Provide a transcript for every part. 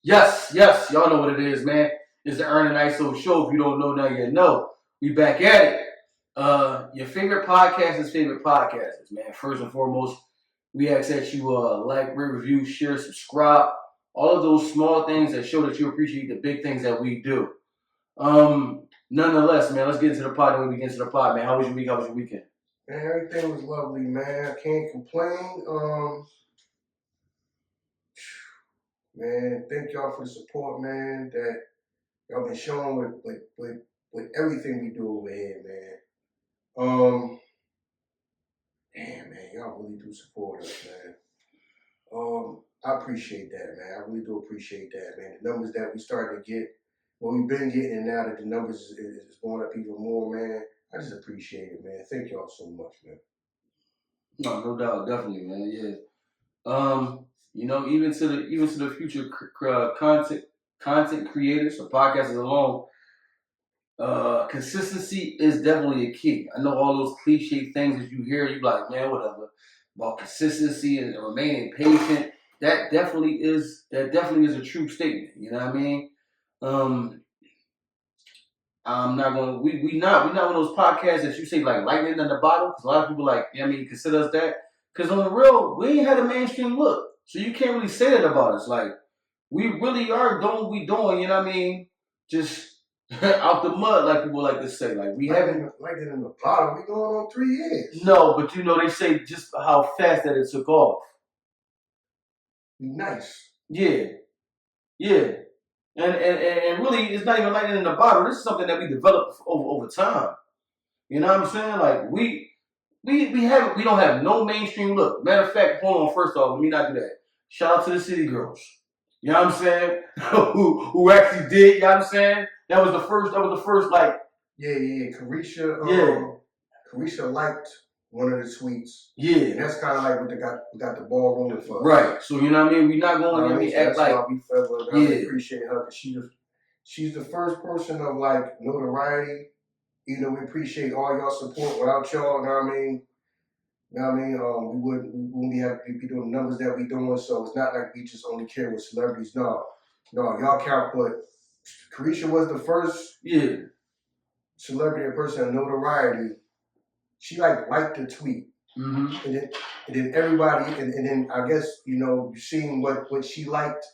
Yes, y'all know what it is, man. It's the Ern and Iso show. If you don't know, now you know. We back at it. Your favorite podcasters, man. First and foremost, we ask that you like, rate, review, share, subscribe. All of those small things that show that you appreciate the big things that we do. Nonetheless, man, let's get into the pod. When we get into the pod, man, how was your week? How was your weekend? Man, everything was lovely, man. I can't complain. Man, thank y'all for the support, man, that y'all been showing with everything we do over here, man. Damn, man, y'all really do support us, man. I appreciate that, man. I really do appreciate that, man. The numbers that we started to get, well, we've been getting, and now that the numbers is going up even more, man. I just appreciate it, man. Thank y'all so much, man. No doubt, definitely, man. Yeah. Even to the future content creators or podcasters alone, consistency is definitely a key. I know all those cliche things that you hear, you like, man, whatever, about consistency and remaining patient. That definitely is a true statement. You know what I mean? I'm not gonna. We not one of those podcasts that you say like lightning in the bottle. Because a lot of people like, consider us that. Because on the real, we ain't had a mainstream look, so you can't really say that about us. Like, we really are doing what we doing. You know what I mean? Just out the mud, like people like to say. Like, we haven't lightning in the bottle. We going on 3 years. No, but they say just how fast that it took off. Nice. Yeah. And really, it's not even lightning in the bottle. This is something that we developed over time. You know what I'm saying? Like, we don't have no mainstream look. Matter of fact, hold on, first off, let me not do that. Shout out to the City Girls. You know what I'm saying? who actually did, you know what I'm saying? That was the first like. Yeah. Carisha, Carisha liked one of the tweets. Yeah. And that's kind of like what got the ball rolling for us. Right. So, you know what I mean? We're not going to act like. That's why we felt I appreciate her, because she's the first person of like notoriety. You know, we appreciate all y'all support. Without y'all, you know what I mean? We wouldn't be doing the numbers that we doing. So it's not like we just only care with celebrities. No, y'all count. But Carisha was the first celebrity or person of notoriety. She liked the tweet, and then everybody, and then I guess you seen what she liked,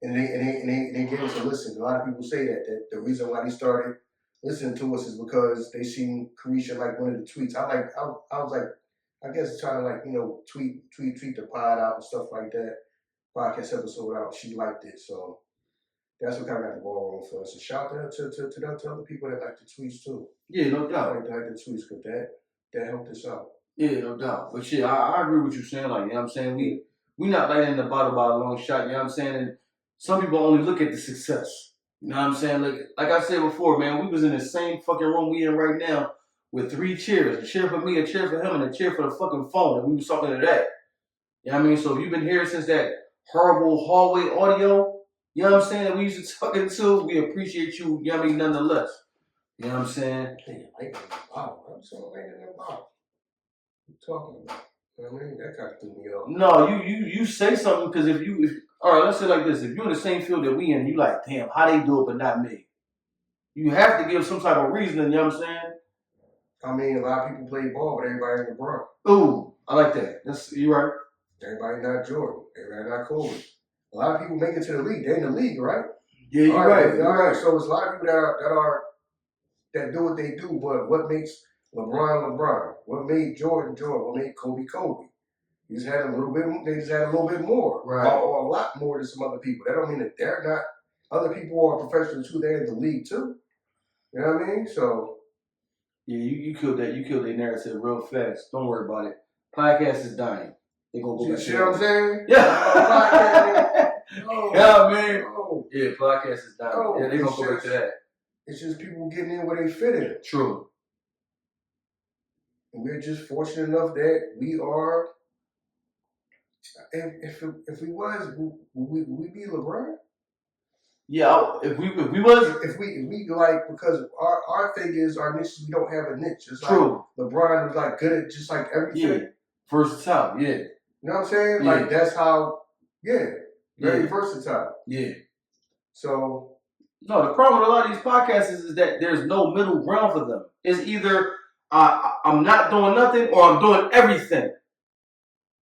and they gave us a listen. A lot of people say that the reason why they started listening to us is because they seen Carisha like one of the tweets. I was like, I guess trying to like tweet the pod out and stuff like that, podcast episode out. She liked it, so that's what kind of got the ball rolling for us. So shout out to other people that like the tweets too. Yeah, no doubt. Like the tweets, because that helped us out. Yeah, no doubt. But shit, I agree with you saying. Like, you know what I'm saying? We not lighting the bottle by a long shot, you know what I'm saying? And some people only look at the success. You know what I'm saying? Like I said before, man, we was in the same fucking room we in right now with 3 chairs. A chair for me, a chair for him, and a chair for the fucking phone. And we was talking to that. You know what I mean? So you've been here since that horrible hallway audio, you know what I'm saying, that we used to talk into. We appreciate you, you know what I mean, nonetheless. You know what I'm saying? Hey, lightning in the bottle. I'm saying lightning in the bottle. What you talking about? You know what I mean? That kind of threw me off. No, you say something, because if all right, let's say it like this. If you're in the same field that we in, you like, damn, how they do it but not me? You have to give some type of reasoning, you know what I'm saying? I mean, a lot of people play ball, but everybody ain't LeBron. Ooh, I like that. You right. Everybody not Jordan. Everybody not Kobe. A lot of people make it to the league. They're in the league, right? Yeah, you're right. All right. So it's a lot of people that do what they do, but what makes LeBron? What made Jordan? What made Kobe? They just had a little bit more. Right. Or a lot more than some other people. That don't mean that they're not. Other people are professionals too. They're in the league too. You know what I mean? So. Yeah, you killed that. You killed that narrative real fast. Don't worry about it. Podcast is dying. They gonna go back. You see what I'm saying? Yeah. Yeah, man. No. Yeah, podcast is dying. No, yeah, they gonna go back to that. It's just people getting in where they fit in. True. And we're just fortunate enough that we are. If we was, would we be LeBron? Yeah, if we like, because our thing is our niche is we don't have a niche. It's true. Like LeBron is like good at just like everything. Yeah. Versatile, yeah. You know what I'm saying? Yeah. Like that's how, very versatile. Yeah. So no, the problem with a lot of these podcasts is that there's no middle ground for them. It's either I'm not doing nothing or I'm doing everything.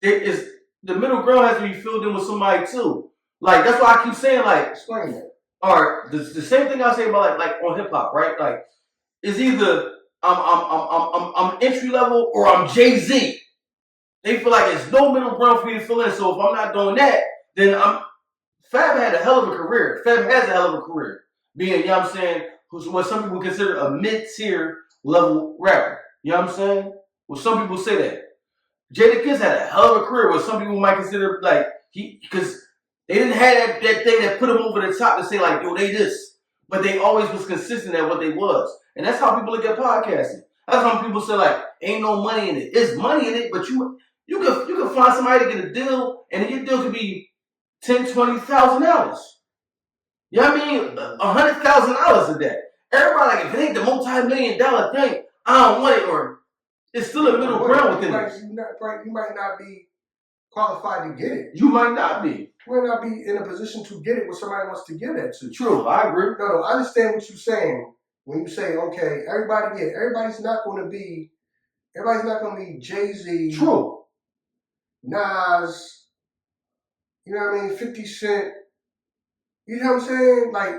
It is the middle ground has to be filled in with somebody too. Like that's why I keep saying like explain that. Or the same thing I say about like on hip hop, right? Like it's either I'm entry level or I'm Jay-Z. They feel like there's no middle ground for me to fill in. So if I'm not doing that, then Fab had a hell of a career. Fab has a hell of a career. Being, you know what I'm saying, what some people consider a mid-tier level rapper. You know what I'm saying? Well, some people say that. Jadakiss had a hell of a career, what some people might consider like because they didn't have that thing that put them over the top to say like, yo, they this. But they always was consistent at what they was. And that's how people look at podcasting. That's how people say like, ain't no money in it. It's money in it, but you can find somebody to get a deal, and your deal could be $10,000, $20,000. You know what I mean? $100,000 a day. Everybody like, if it ain't the multi-million-dollar thing, I don't want it, or it's still a middle ground within it. You might not be qualified to get it. You might not be. You might not be in a position to get it where somebody wants to give that to. True, I agree. No, I understand what you're saying when you say, okay, everybody's not going to be Jay-Z. True. Nas, you know what I mean, 50 Cent. You know what I'm saying? Like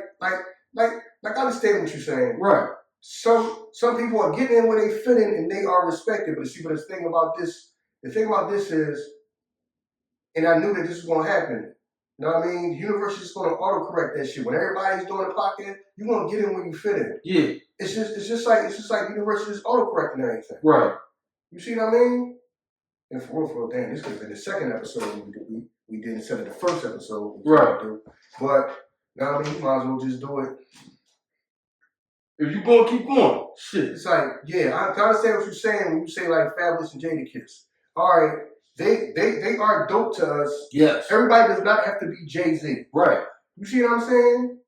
I understand what you're saying. Right. Some people are getting in where they fit in and they are respected. But see, but the thing about this is, and I knew that this was gonna happen. You know what I mean? The universe is gonna autocorrect that shit. When everybody's doing a podcast, you're gonna get in where you fit in. Yeah. It's just like the universe is autocorrecting everything. Right. You see what I mean? And for real, damn, this could have been the second episode we did instead of the first episode. Right. But now I mean, you might as well just do it. If you gonna keep going, shit. It's like, yeah, I understand what you're saying when you say like Fabulous and Jadakiss. All right, they are dope to us. Yes. Everybody does not have to be Jay-Z. Right. You see what I'm saying?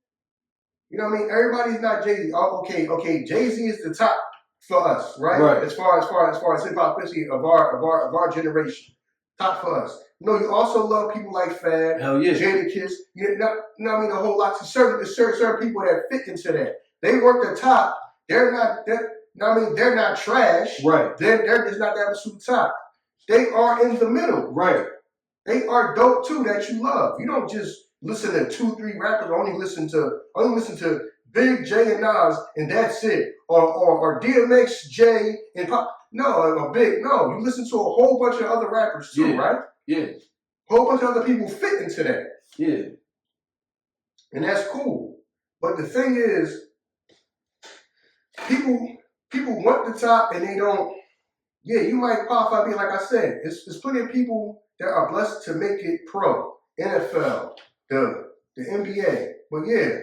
You know what I mean? Everybody's not Jay-Z. Oh, okay. Jay-Z is the top for us, right? Right. As far as hip hop, especially of our generation, top for us. You know, you also love people like Fab, hell yeah, Jadakiss. You know what I mean? A whole lot of certain people that fit into that. They work the top. They're not trash. Right. They're just not the absolute top. They are in the middle. Right. They are dope too that you love. You don't just listen to 2-3 rappers. Only listen to Big J and Nas and that's it. Or DMX, J and Pop. No, you listen to a whole bunch of other rappers too, right? Yeah. A whole bunch of other people fit into that. Yeah. And that's cool. But the thing is, people want the top and they don't. Yeah, you might qualify being like I said. There's plenty of people that are blessed to make it pro, NFL, the NBA. But yeah,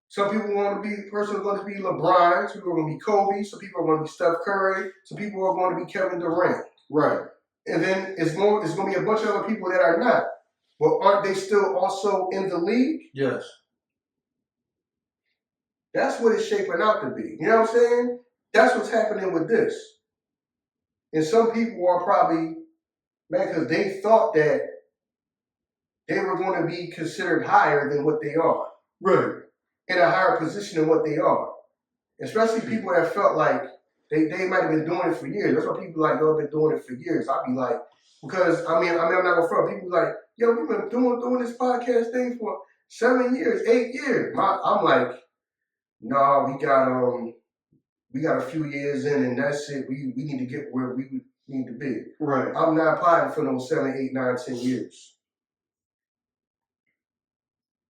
some people want to be the person who's going to be LeBron. Some people are going to be Kobe. Some people are going to be Steph Curry. Some people are going to be Kevin Durant. Right. And then it's going to be a bunch of other people that are not. But aren't they still also in the league? Yes. That's what it's shaping out to be. You know what I'm saying? That's what's happening with this. And some people are probably mad because they thought that they were going to be considered higher than what they are. Right. In a higher position than what they are. Especially people that felt like they might have been doing it for years. That's why people like, yo, I've been doing it for years. I'd be like, because I'm not gonna front. People like, yo, we've been doing this podcast thing for 7 years, 8 years. I'm like, no, we got a few years in and that's it. We need to get where we need to be. Right. I'm not applying for those 7, 8, 9, 10 years.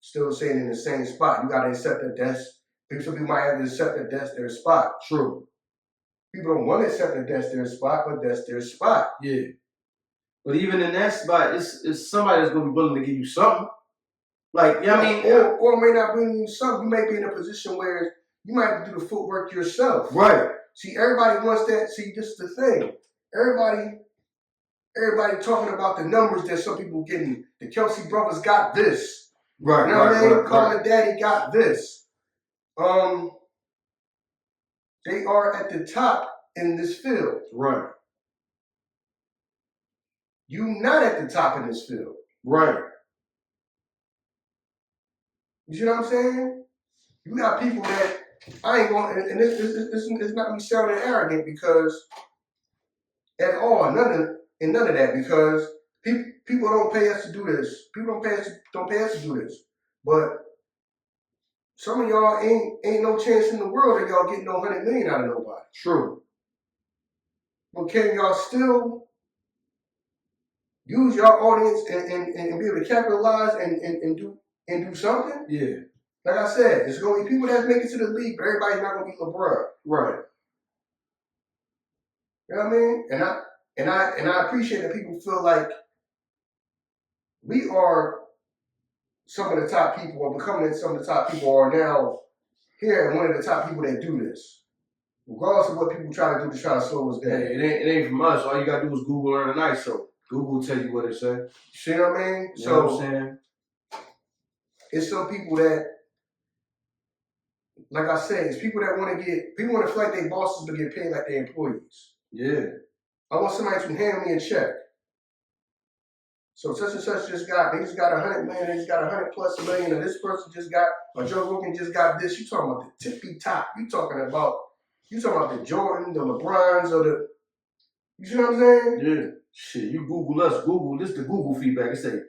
Still staying in the same spot. You gotta accept that some people might have to accept that that's their spot. True. People don't want to accept that that's their spot, but that's their spot. Yeah. But even in that spot, it's somebody that's gonna be willing to give you something. Like, you know what I mean? Or may not bring you something. You may be in a position where you might have to do the footwork yourself. Right. See, everybody wants that. See, this is the thing. Everybody talking about the numbers that some people getting. The Kelsey brothers got this. Right. You know what I mean? Right. Colin Daddy got this. They are at the top in this field. Right. You not at the top in this field. Right. You see what I'm saying? You got people that I ain't going, and it's not me sounding arrogant because at all, none of that because people don't pay us to do this. People don't pay us to do this. But some of y'all ain't no chance in the world that y'all getting no 100 million out of nobody. True. But can y'all still use your audience and be able to capitalize and do something? Yeah. Like I said, it's gonna be people that make it to the league, but everybody's not gonna be LeBron. Right. You know what I mean? And I appreciate that people feel like we are some of the top people, or becoming some of the top people are now here and one of the top people that do this. Regardless of what people try to do to try to slow us down. Hey, it ain't from us. All you gotta do is Google Ern and Iso. Google will tell you what it said. See what I mean? You know what I'm saying? It's some people that, like I said, it's people that want to feel like they bosses but get paid like they employees. Yeah. I want somebody to hand me a check. So such and such they just got 100 million, they just got 100 plus million, and this person just got, or Joe Rogan just got this. You talking about the tippy top. You talking about the Jordan, the LeBrons, or the, you see what I'm saying? Yeah. Shit, you Google us. Google, this is the Google feedback. It say,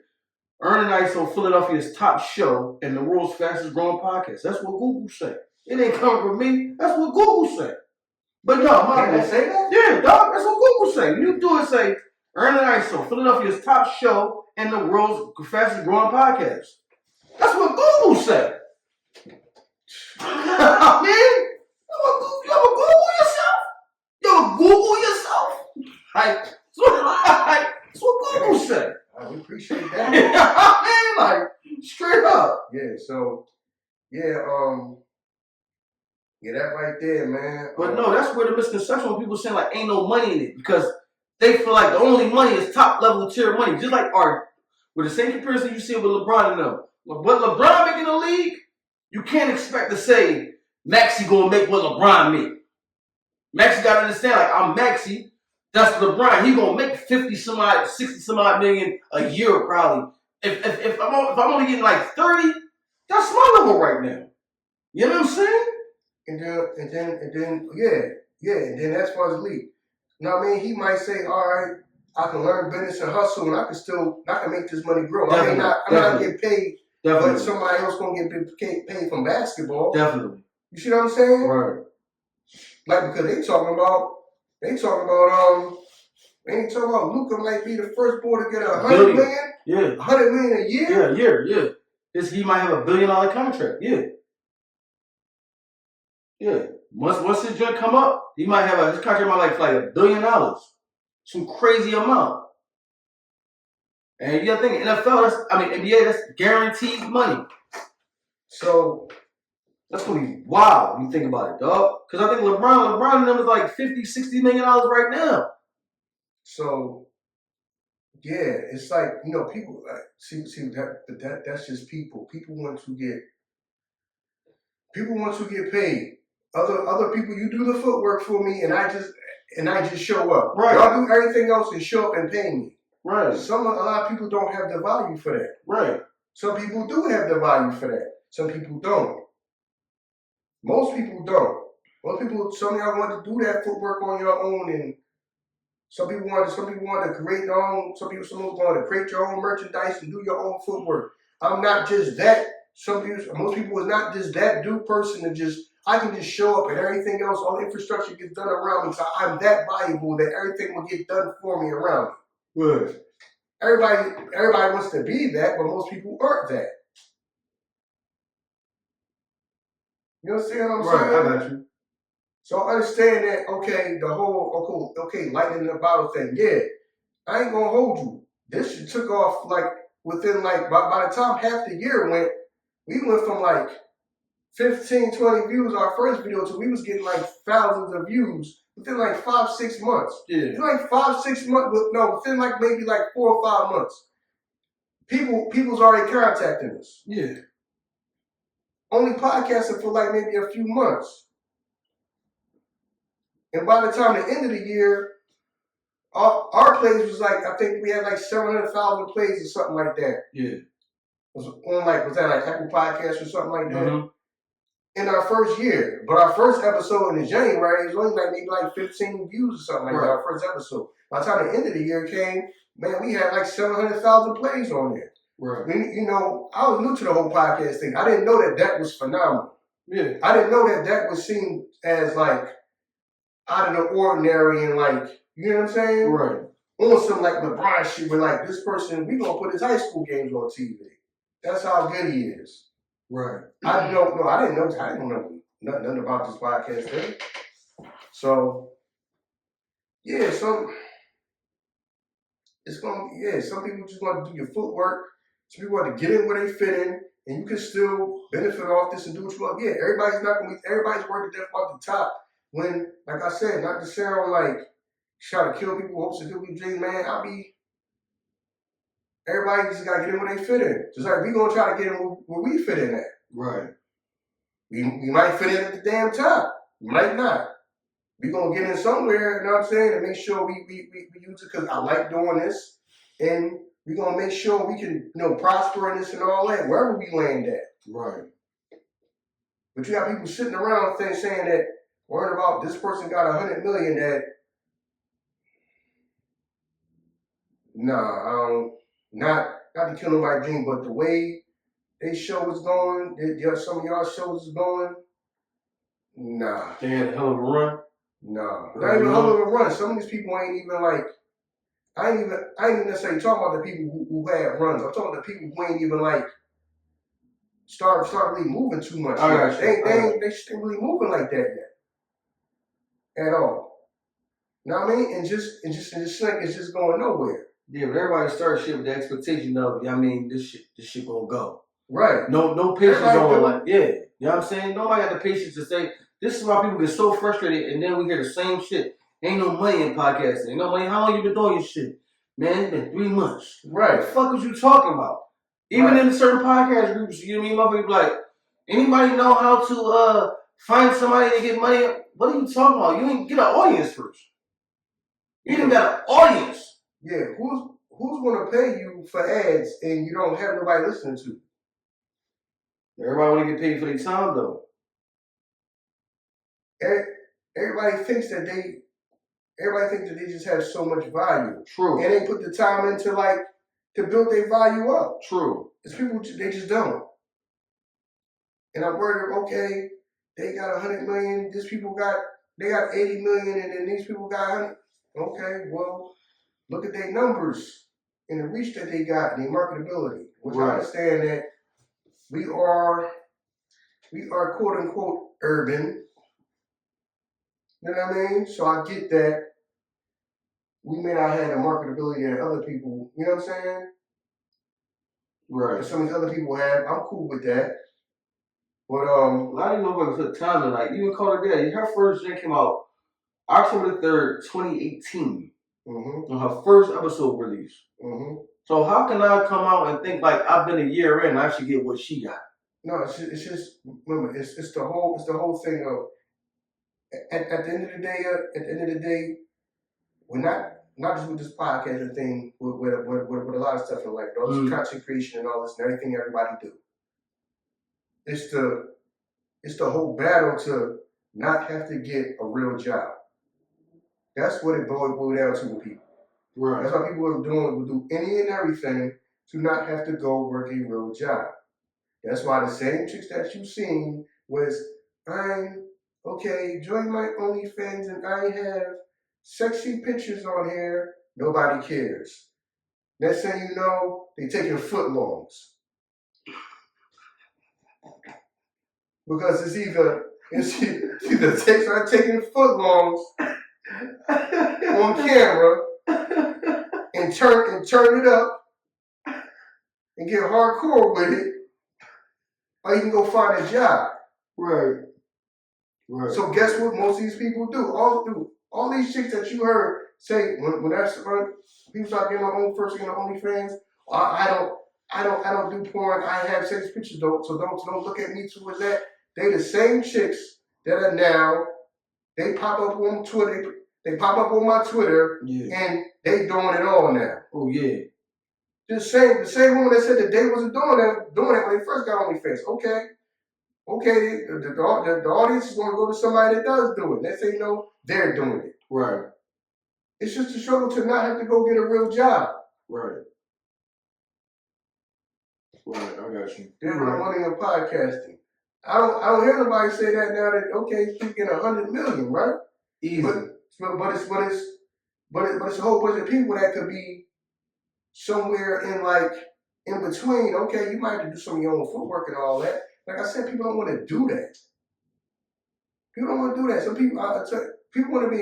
Ern and Iso, Philadelphia's top show and the world's fastest growing podcast. That's what Google say. It ain't coming from me. That's what Google say. But no, Can they say that? Yeah, dog. That's what Google say. You do it, say Ern and Iso, Philadelphia's top show and the world's fastest growing podcast. That's what Google say. Man, you ever Google yourself? You ever Google yourself? Like, that's what Google say. We appreciate that. Man, like, straight up. Yeah, so, yeah, that right there, man. But no, that's where the misconception when people saying like ain't no money in it because they feel like the only money is top level tier money. Just like art, with the same comparison you see with LeBron and them. What LeBron making the league, you can't expect to say Maxey gonna make what LeBron make. Maxey gotta understand, like I'm Maxey, that's LeBron. He gonna make 50 some odd, 60 some odd million a year probably. If I'm only getting like 30, that's my level right now. You know what I'm saying? And then as far as league. You know what I mean? He might say, all right, I can learn business and hustle and I can make this money grow. Definitely, I may not get paid, definitely. but somebody else gonna get paid from basketball. Definitely. You see what I'm saying? Right. Like because they ain't talking about Luka might be the first boy to get 100 million. Yeah. 100 million a year? Yeah. He might have $1 billion contract. Yeah. Yeah. Once his joint come up, he might have his contract might like $1 billion. Some crazy amount. And you gotta think NFL, NBA, that's guaranteed money. So that's gonna be wild when you think about it, dog. Because I think LeBron and them is like $50-60 million right now. So yeah, it's like, you know, people like see that's just people. People want to get paid. Other people, you do the footwork for me, and I just show up. Right. Y'all do everything else and show up and pay me. Right. A lot of people don't have the value for that. Right. Some people do have the value for that. Some people don't. Most people don't. Some of y'all want to do that footwork on your own, and some people want to create their own. Some people want to create your own merchandise and do your own footwork. I'm not just that. Most people is not just that person to I can just show up and everything else, all the infrastructure gets done around me. So I'm that valuable that everything will get done for me around me. Good. Everybody wants to be that, but most people aren't that. You understand what I'm saying? Right, I got you. So I understand that, okay, the whole, lightning in the bottle thing. Yeah, I ain't gonna hold you. This shit took off like within by the time half the year went, we went from like 15, 20 views our first video to we was getting like thousands of views within like 5-6 months. Yeah. It's like 5-6 months, within like maybe like 4 or 5 months. People's already contacting us. Yeah. Only podcasting for like maybe a few months. And by the time the end of the year, our plays was like, I think we had like 700,000 plays or something like that. Yeah. was that like Apple Podcast or something like that? Mm-hmm. In our first year. But our first episode in January, it was only like maybe like 15 views or something like that, our first episode. By the time the end of the year came, man, we had like 700,000 plays on there. Right. You know, I was new to the whole podcast thing. I didn't know that was phenomenal. Yeah. I didn't know that was seen as like out of the ordinary and like, you know what I'm saying? Right. On some like LeBron shit where like this person, we gonna put his high school games on TV. That's how good he is. Right. I didn't know nothing about this podcast thing. So yeah, some people just want to do your footwork. Some people want to get in where they fit in, and you can still benefit off this and do what you want. Yeah, everybody's working death off the top. When, like I said, not to sound like try to kill people, hopes to do we dream, man. Everybody just gotta get in where they fit in. Just like we gonna try to get in where we fit in at. Right. We might fit in at the damn top. We might not. We gonna get in somewhere, you know what I'm saying, and make sure we use it because I like doing this. And we gonna make sure we can, prosper in this and all that, wherever we land at. Right. But you got people sitting around saying that, worrying about this person got 100 million that, not to kill nobody's dream, but the way they show is going, some of y'all shows is going, nah. They had a hell of a run? Nah. Not even a hell of a run. Some of these people ain't even like, I ain't even necessarily talking about the people who had runs. I'm talking about the people who ain't even like, start really moving too much. They ain't really moving like that yet. At all. You know what I mean? And just like it's just going nowhere. Yeah, but everybody starts shit with the expectation of, this shit gonna go. Right. No patience on like, yeah. You know what I'm saying? Nobody got the patience to say, this is why people get so frustrated and then we hear the same shit. Ain't no money in podcasting. Ain't no money. How long you been doing your shit? Man, it's been 3 months. Right. What the fuck was you talking about? Even in certain podcast groups, you know what I mean? Motherfuckers be like, anybody know how to find somebody to get money? What are you talking about? You ain't get an audience first. You didn't got an audience. Yeah, who's gonna pay you for ads and you don't have nobody listening to? Everybody wanna get paid for their time though. Everybody thinks that they just have so much value. True. And they put the time into to build their value up. True. It's people, they just don't. And I'm worried, okay, they got 100 million, they got 80 million, and then these people got 100. Okay, well, look at their numbers and the reach that they got and their marketability. Which I understand that we are quote unquote urban. You know what I mean? So I get that we may not have the marketability that other people, you know what I'm saying? Right. That some of these other people have. I'm cool with that. But a lot of you motherfuckers put time in, like even Carter Day, her first gen came out October 3rd, 2018. On her first episode release. So how can I come out and think like I've been a year in, I should get what she got? No, it's just remember, it's the whole thing of at the end of the day, we're not just with this podcasting thing, with a lot of stuff in life, all this content creation and all this and everything everybody do. It's the whole battle to not have to get a real job. That's what it boils down to with people. Right. That's why people will do any and everything to not have to go work a real job. That's why the same chicks that you've seen was, join my OnlyFans and I have sexy pictures on here. Nobody cares. Next thing you know, they taking footlongs. Because it's either start taking footlongs on camera and turn it up and get hardcore with it, or you can go find a job. Right. So guess what most of these people do? All these chicks that you heard say when people start getting on OnlyFans, I don't do porn. I have sex pictures though, so don't look at me towards that. They the same chicks that are now. They pop up on Twitter. They pop up on my Twitter, and they doing it all now. Oh yeah. The same woman that said that they wasn't doing that when they first got OnlyFans. Okay, the audience is going to go to somebody that does do it. Next thing you know, they're doing it. Right. It's just a struggle to not have to go get a real job. Right. Right, I got you. There's no money in podcasting. I don't hear nobody say that now that okay, he's getting 100 million, right? Easy. But it's a whole bunch of people that could be somewhere in between. Okay, you might have to do some of your own footwork and all that. Like I said, people don't want to do that. People don't want to do that. Some people, people want to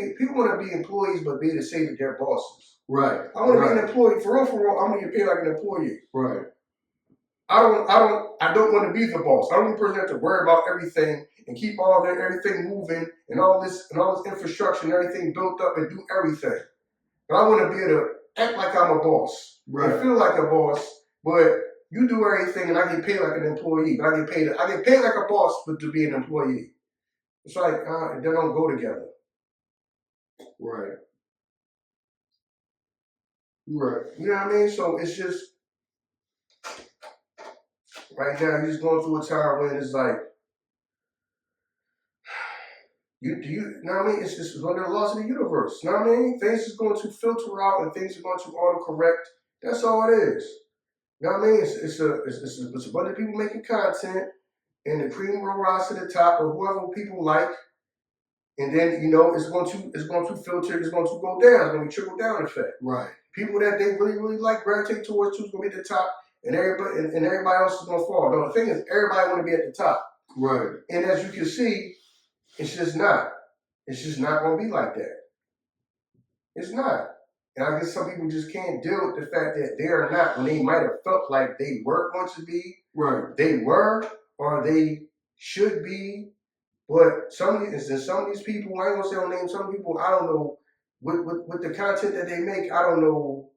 be employees, but be able to say that they're bosses. Right. I want to be an employee for real. I want to get paid like an employee. Right. I don't want to be the boss. I don't want the person to have to worry about everything and keep everything moving and all this infrastructure and everything built up and do everything. But I want to be able to act like I'm a boss. Right. And feel like a boss, but you do everything and I get paid like an employee. But I get paid like a boss, but to be an employee. It's like they don't go together. Right. Right. You know what I mean? So it's just right now you're just going through a time when it's like you know what I mean? It's just one of the laws of the universe. You know what I mean? Things is going to filter out and things are going to autocorrect. That's all it is. You know what I mean? It's a bunch of people making content and the cream will rise to the top or whoever people like. And then, it's going to filter, it's going to go down. It's going to be trickle down effect. Right. People that they really, really like gravitate towards is going to be at the top, and everybody else is going to fall. No, the thing is, everybody want to be at the top. Right. And as you can see, it's just not. It's just not going to be like that. It's not. And I guess some people just can't deal with the fact that they are not when they might have felt like they were going to be. Right. They were, or they should be. But some of these people, I ain't gonna say no names. Some people, I don't know, with the content that they make, I don't know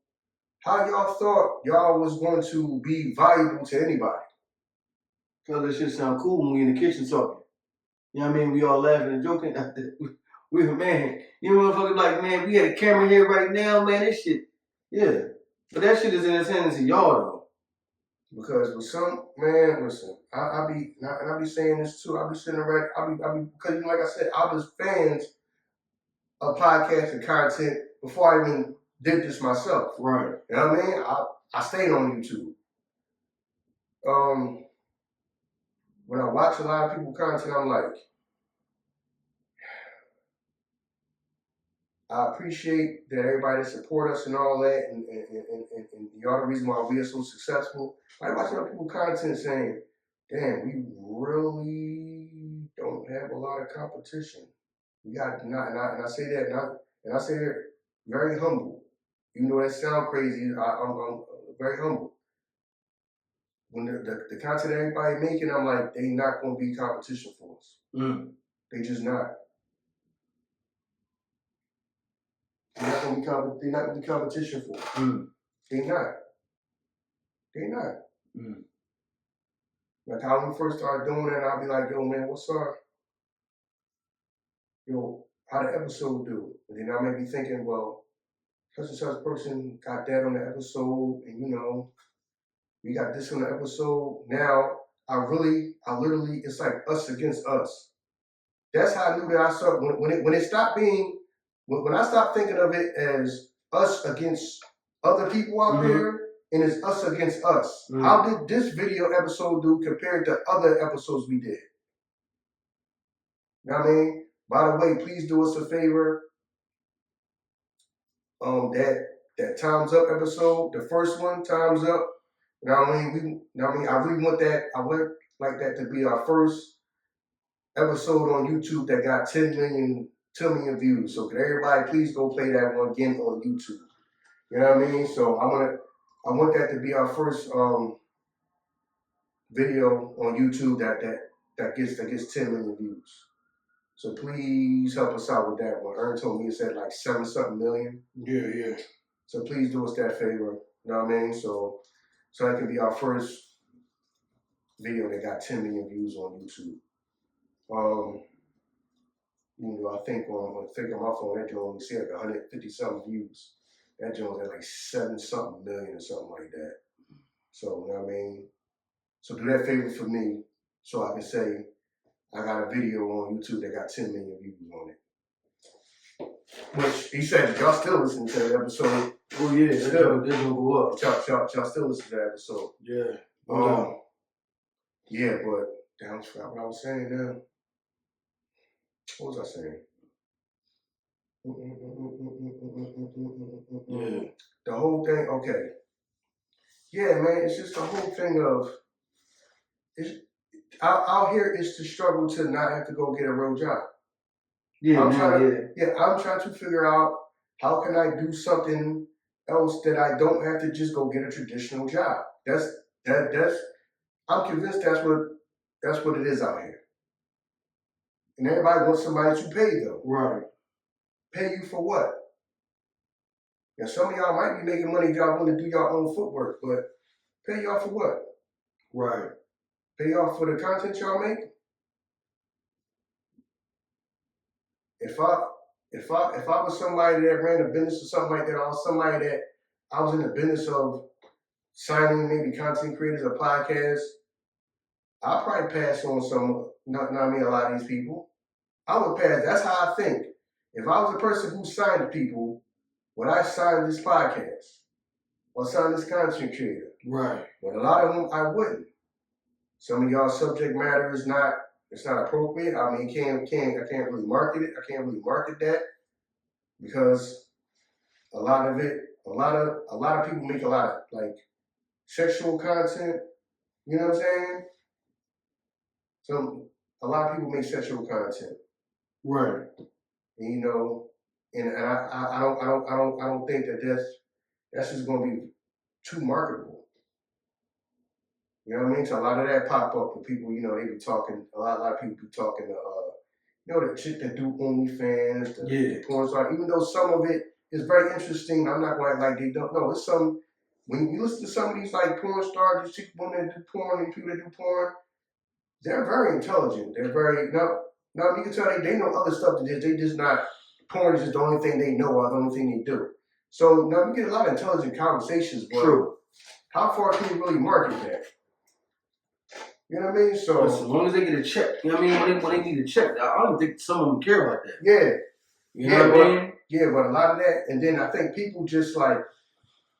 how y'all thought y'all was going to be valuable to anybody. Cause that shit sound cool when we in the kitchen talking. You know what I mean? We all laughing and joking. We man, you motherfuckers like, man, we had a camera here right now, man. This shit, yeah. But that shit is entertaining to y'all though. Because with some man, listen, I be saying this too. I be sitting around, because like I said, I was fans of podcast and content before I even did this myself. Right. You know what I mean? I stayed on YouTube. When I watch a lot of people's content, I'm like, I appreciate that everybody support us and all that, and y'all the reason why we are so successful. I watch other people's content saying, damn, we really don't have a lot of competition. We got and I say that and I say that very humble. Even though that sounds crazy, I'm very humble. When the content everybody making, I'm like, they not gonna be competition for us. They just not. They're not gonna be competition for us. They not. Like how when we first started doing that, I'll be like, yo man, what's up? Yo, how the episode do? And then I may be thinking, well, such and such person got that on the episode, and we got this on the episode. Now I literally, it's like us against us. That's how I knew that I saw when it stopped being when I stopped thinking of it as us against other people out there, and it's us against us. How did this video episode do compared to other episodes we did? You know what I mean? By the way, please do us a favor. That Time's Up episode, the first one, Time's Up. You know what I mean? I really want that. I want like that to be our first episode on YouTube that got 10 million views. So can everybody please go play that one again on YouTube? You know what I mean? So I want that to be our first video on YouTube that gets 10 million views. So please help us out with that one. Ern told me it said like 7-something million. Yeah. So please do us that favor. You know what I mean? So that can be our first video that got 10 million views on YouTube. I think on my phone that you only see like 150 something views. That joint was at like 7-something million or something like that. So, you know what I mean? So do that favor for me so I can say I got a video on YouTube that got 10 million views on it. Which he said y'all still listening to that episode. Oh yeah, they're gonna go up. Y'all still listen to that episode. Yeah. Yeah, but damn, I forgot what I was saying now. What was I saying? Yeah. The whole thing, okay. Yeah, man, it's just the whole thing of out here is the struggle to not have to go get a real job. I'm trying to figure out how can I do something else that I don't have to just go get a traditional job. That's I'm convinced that's what it is out here. And everybody wants somebody to pay them. Right. Pay you for what? Now some of y'all might be making money if y'all want to do your own footwork, but pay y'all for what? Right. Pay y'all for the content y'all make? If I was somebody that ran a business or something like that, or somebody that I was in the business of signing maybe content creators or podcasts, I'll probably pass on some, a lot of these people. I would pass. That's how I think. If I was a person who signed people, would I sign this podcast or sign this content creator? Right. But a lot of them, I wouldn't. Some of y'all subject matter is not. It's not appropriate. I mean, I can't really market it. I can't really market that because a lot of people make a lot of like sexual content. You know what I'm saying? So a lot of people make sexual content. Right. And, you know, and I don't think that's just going to be too marketable. You know what I mean? So a lot of that pop up with people, you know, they be talking, a lot of people be talking to, you know, the chick that do OnlyFans, the porn star, even though some of it is very interesting, I'm not going to act like they don't know. It's some, when you listen to some of these like porn stars, these chicks, women that do porn, and people that do porn, they're very intelligent. They're very, now you can tell they know other stuff than this. They just not, porn is just the only thing they know or the only thing they do. So now you get a lot of intelligent conversations, but true. How far can you really market that? You know what I mean? So as long as they get a check, you know what I mean? When they need a check, I don't think some of them care about that. Yeah. You know what I mean? Yeah, but a lot of that, and then I think people just like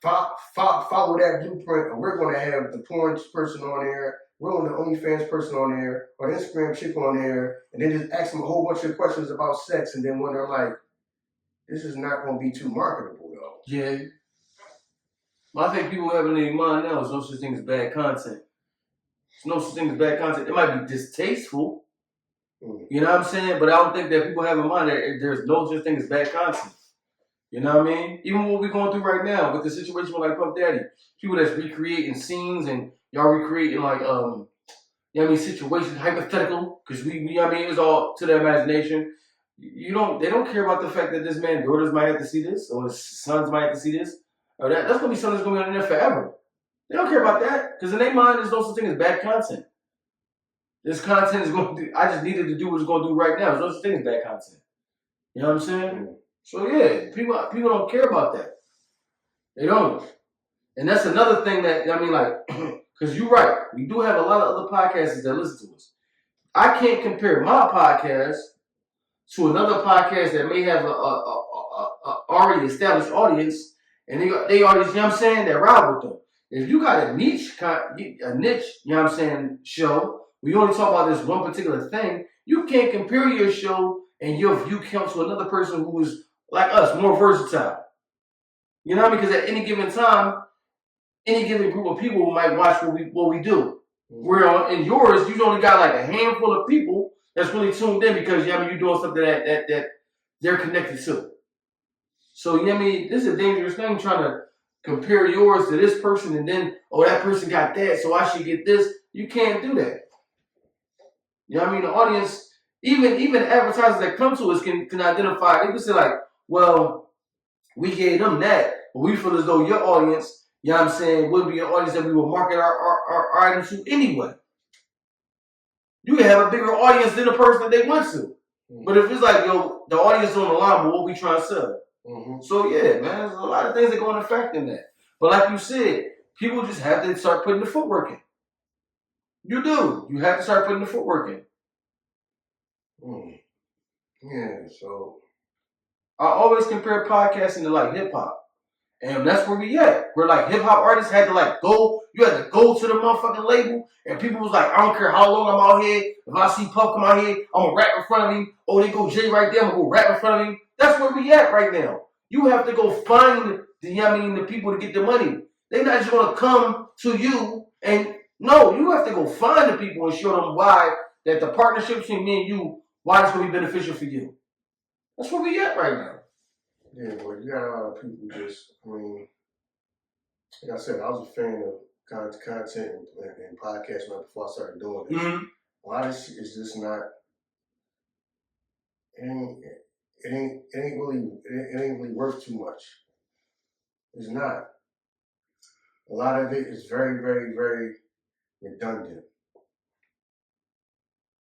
follow that blueprint, and we're going to have the porn person on there, we're going to the OnlyFans person on there, or the Instagram chick on there, and then just ask them a whole bunch of questions about sex, and then when they're like, this is not going to be too marketable, though. Yeah. I think people have in their mind now is no such thing as bad content. There's no such thing as bad content. It might be distasteful, you know what I'm saying? But I don't think that people have in mind that there's no such thing as bad content. You know what I mean? Even what we're going through right now with the situation with like Puff Daddy, people that's recreating scenes and y'all recreating like you know what I mean, situations, hypothetical, because we you know what I mean, it's all to the imagination. They don't care about the fact that this man's daughters might have to see this, or his sons might have to see this, or that's gonna be something that's gonna be on there forever. They don't care about that, because in their mind there's no such thing as bad content. This content is going to do, I just needed to do what it's going to do right now. There's no such thing as bad content. You know what I'm saying? So yeah, people don't care about that. They don't. And that's another thing that, I mean, like, because you're right. We do have a lot of other podcasters that listen to us. I can't compare my podcast to another podcast that may have a already established audience, and they audience, you know what I'm saying, that ride with them. If you got a niche, you know what I'm saying, show, we only talk about this one particular thing, you can't compare your show and your view count to another person who is like us, more versatile. You know what I mean? Because at any given time, any given group of people might watch what we do. Where in yours, you only got like a handful of people that's really tuned in because you know, you're doing something that they're connected to. So you know what I mean? This is a dangerous thing, trying to compare yours to this person and then, oh, that person got that, so I should get this. You can't do that. You know what I mean? The audience, even advertisers that come to us can identify. They can say like, well, we gave them that, but we feel as though your audience, you know what I'm saying, would be an audience that we will market our items to anyway. You can have a bigger audience than the person that they went to. But if it's like, yo, the audience on the line, but what we trying to sell? Mm-hmm. So yeah, man, there's a lot of things that go into effect in that. But like you said, people just have to start putting the footwork in. You do. You have to start putting the footwork in. Yeah, so I always compare podcasting to like hip hop. And that's where we at. Where like hip hop artists had to like go, you had to go to the motherfucking label, and people was like, I don't care how long I'm out here. If I see Puff come out here, I'm gonna rap in front of him. Oh, they go Jay right there, I'm gonna go rap in front of him. That's where we at right now. You have to go find the people to get the money. They're not just gonna come to you and no, you have to go find the people and show them why that the partnership between me and you, why it's gonna be beneficial for you. That's where we at right now. yeah, boy, you got a lot of people just, like I said, I was a fan of content and podcasts right before I started doing it. Mm-hmm. A lot of shit is just not, it ain't really worth too much. It's not. A lot of it is very, very, very redundant.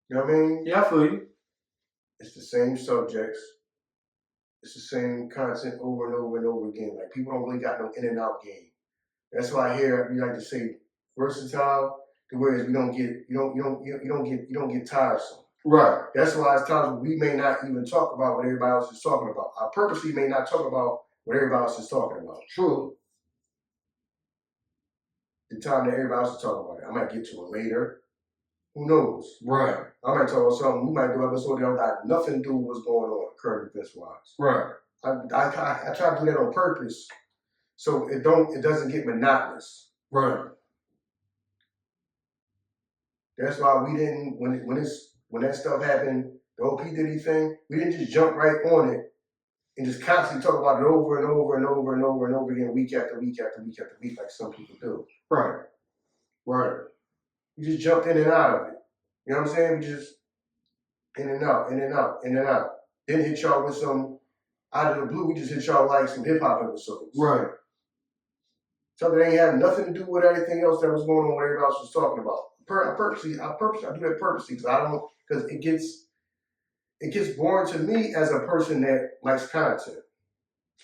You know what I mean? Yeah, I feel you. It's the same subjects. It's the same content over and over and over again. Like people don't really got no in and out game. That's why here we like to say versatile, to whereas you don't get tiresome. Right. That's why it's times we may not even talk about what everybody else is talking about. I purposely may not talk about what everybody else is talking about. True. The time that everybody else is talking about it. I might get to it later. Who knows? Right. I might talk about something. We might do an episode that don't got nothing to do with what's going on current events wise. Right. I try to do that on purpose so it doesn't get monotonous. Right. That's why we didn't when that stuff happened, the whole P. Diddy thing, we didn't just jump right on it and just constantly talk about it over and over and over and over and over again, week after week after week after week, like some people do. Right. Right. We just jumped in and out of it. You know what I'm saying? We just in and out, in and out, in and out. Then hit y'all with some out of the blue. We just hit y'all like some hip hop episodes. Right. Something that ain't had nothing to do with everything else that was going on, what everybody else was talking about. I do that purposely because it gets boring to me as a person that likes content.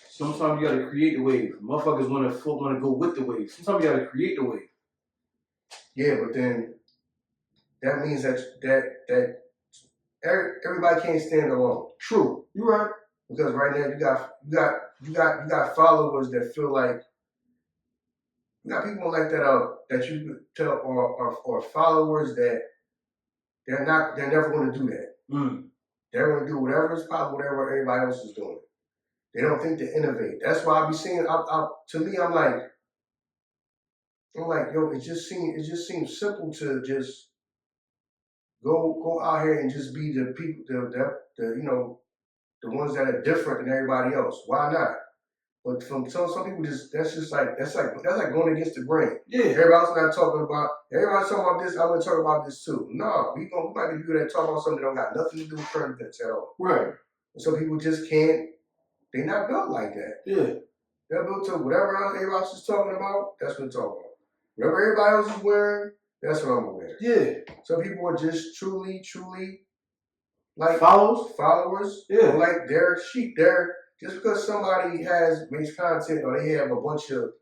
Sometimes you gotta create the wave. Motherfuckers wanna go with the wave. Sometimes you gotta create the wave. Yeah, but then that means that everybody can't stand alone. True. You're right. Because right now you got followers that feel like you got people like that you could tell or followers that they're never going to do that. They're going to do whatever is possible, whatever everybody else is doing. They don't think to innovate. That's why I be seeing. To me, I'm like, yo, it just seems simple to just go out here and just be the people, the ones that are different than everybody else. Why not? But from some people, that's like going against the grain. Yeah. Everybody's talking about this. I'm gonna talk about this too. No, we might be people that talk about something that don't got nothing to do with current events at all. Right. And some people just can't. They're not built like that. Yeah. They're built to whatever everybody else is talking about. That's what I'm talking about. Whatever everybody else is wearing, that's what I'm gonna wear. Yeah. Some people are just truly like followers. Yeah. Like they're sheep. Just because somebody makes content or they have a bunch of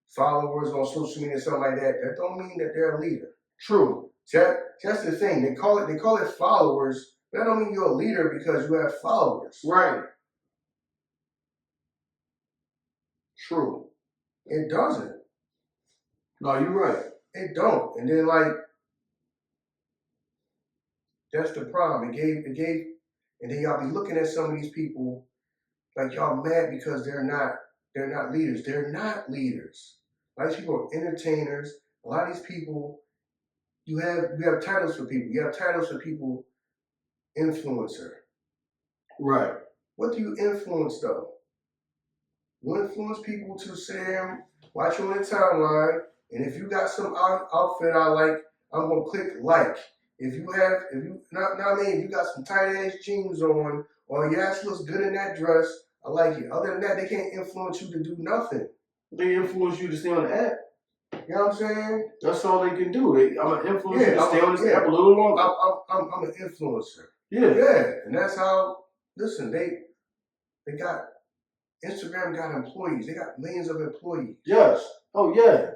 followers on social media or something like that, that don't mean that they're a leader. True. That's the thing. They call it followers, but that don't mean you're a leader because you have followers. Right. True. It doesn't. No, you're right. It don't. And then that's the problem. It gave, and then y'all be looking at some of these people like y'all mad because they're not leaders. They're not leaders. A lot of these people are entertainers. A lot of these people, you have titles for people. You have titles for people, influencer. Right. What do you influence though? You influence people to say, watch you on the timeline, and if you got some outfit I like, I'm gonna click like. If you got some tight ass jeans on, or your ass looks good in that dress, I like it. Other than that, they can't influence you to do nothing. They influence you to stay on the app. You know what I'm saying? That's all they can do. I'm an influencer to stay on this app a little longer. I'm an influencer. Yeah. Yeah, and that's how. Listen, they got Instagram got employees. They got millions of employees. Yes. Oh yeah.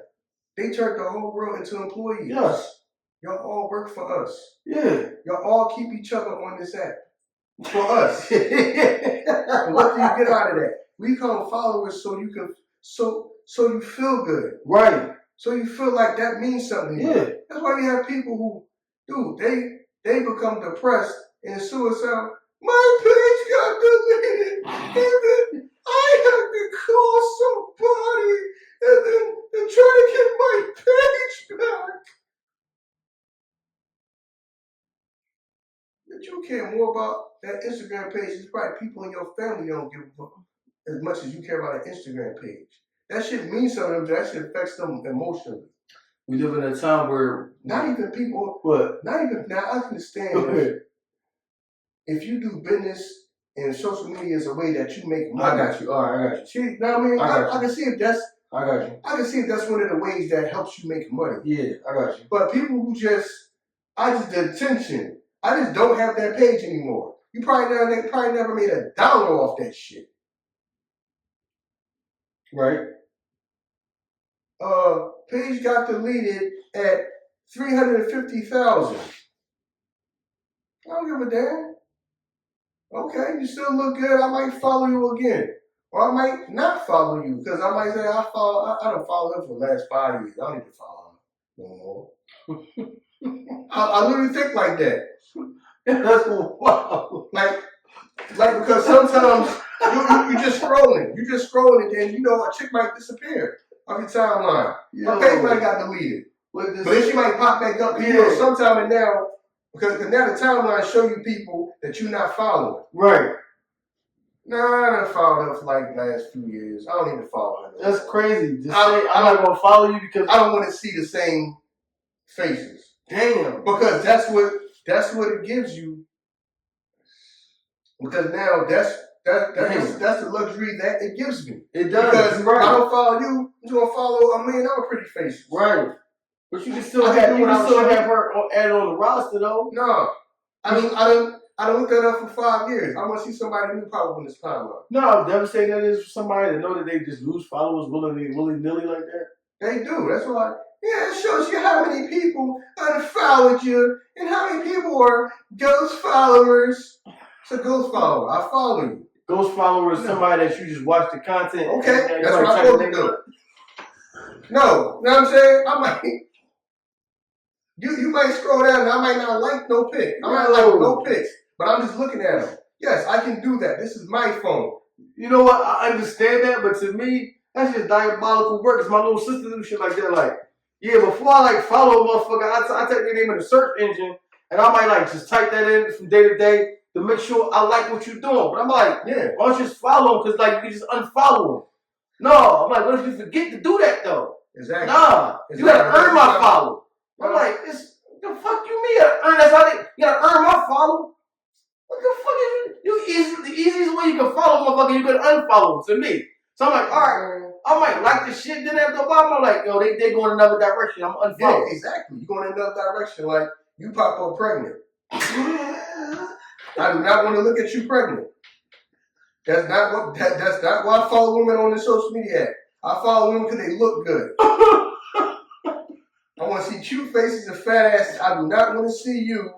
They turned the whole world into employees. Yes. Y'all all work for us. Yeah. Y'all all keep each other on this app. For us. And what do you get out of that? We become followers so you can so you feel good. Right. So you feel like that means something. Yeah. That's why you have people who, dude, they become depressed and suicidal. My page got deleted. And then I have to call somebody and then try to get my page back. But you care more about that Instagram page. It's probably people in your family don't give a fuck as much as you care about an Instagram page. That shit means something to them. That shit affects them emotionally. We live in a time where not even people. What? Not even now. I understand if you do business and social media is a way that you make money. I got you. All right, I got you. See, you know what I mean? I can see if that's. I got you. I can see if that's one of the ways that helps you make money. Yeah, I got you. But people who the attention. I just don't have that page anymore. You probably never made $1 off that shit. Right. Page got deleted at 350,000. I don't give a damn. Okay, you still look good. I might follow you again. Or I might not follow you because I might say I don't follow him for the last 5 years. I don't need to follow him no more. I literally think like that. That's wow. Like because sometimes you just scrolling. You just scrolling and then a chick might disappear off your timeline. My page might got deleted. But then she might pop back up sometime and now because now the timeline show you people that you're not following. Right. Nah, I done followed her for like the last few years. I don't even follow her. That's crazy. Just say I'm not gonna follow you because I don't want to see the same faces. Damn. Because that's what it gives you. Because now that's the luxury that it gives me. It does. Because right. I don't follow you, I'm gonna follow a million other pretty faces. Right. But you can still have her added on the roster though. No. I don't look that up for 5 years. I want to see somebody new pop up on this timeline. No, I'm devastating that is for somebody to know that they just lose followers willy-nilly like that. They do. That's why. Yeah, it shows you how many people unfollowed you and how many people are ghost followers. It's a ghost follower. I follow you. Ghost follower is somebody that you just watch the content. Okay, that's what I'm supposed to do. No, you know what I'm saying? I might. You might scroll down and I might not like no pic. I might like no pics, but I'm just looking at them. Yes, I can do that. This is my phone. You know what? I understand that, but to me, that's just diabolical work. It's my little sister do shit like that. Like, yeah, before I follow a motherfucker, I type their name in the search engine and I might just type that in from day to day to make sure I like what you're doing. But I'm like, yeah, why don't you just follow them? Because you can just unfollow them. No, I'm like, what if you forget to do that though? Exactly. Nah, you gotta earn my follow. I'm like, the fuck you mean? That's how you gotta earn my follow. What the fuck is the easiest way you can follow motherfucker, you can unfollow to me. So I'm like, all right, I might like this shit. Then after a while, I'm like, yo, they going another direction. I'm unfollowing. Yeah, exactly. You going in another direction. Like you pop up pregnant. I do not want to look at you pregnant. That's not why I follow women on the social media. I follow women because they look good. I want to see cute faces and fat asses. I do not want to see you.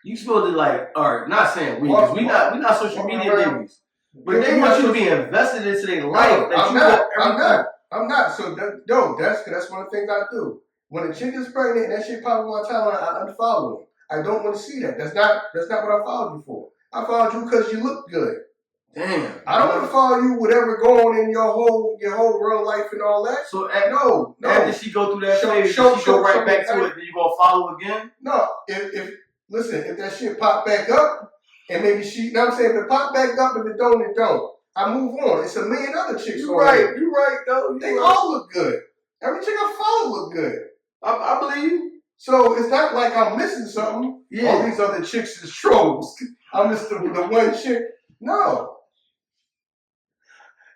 You supposed to all right, not saying we not social media babies. But they want you to be invested into their life. I'm not. So that's one of the things I do. When a chick is pregnant and that shit pop on my timeline, I unfollow them. I don't want to see that. That's not what I followed you for. I followed you because you look good. Damn. I don't want to follow you whatever going on in your whole real life and all that. So no. After she go through that phase, she go right back to it, then you gonna follow again? No. If that shit pop back up, and maybe you know what I'm saying, if it pop back up, if it don't, it don't. I move on. It's a million other chicks. You're right. You're right though. They all look good. Every chick I follow look good. I believe you. So it's not like I'm missing something. Yeah. All these other chicks is trolls. I missed the one chick. No.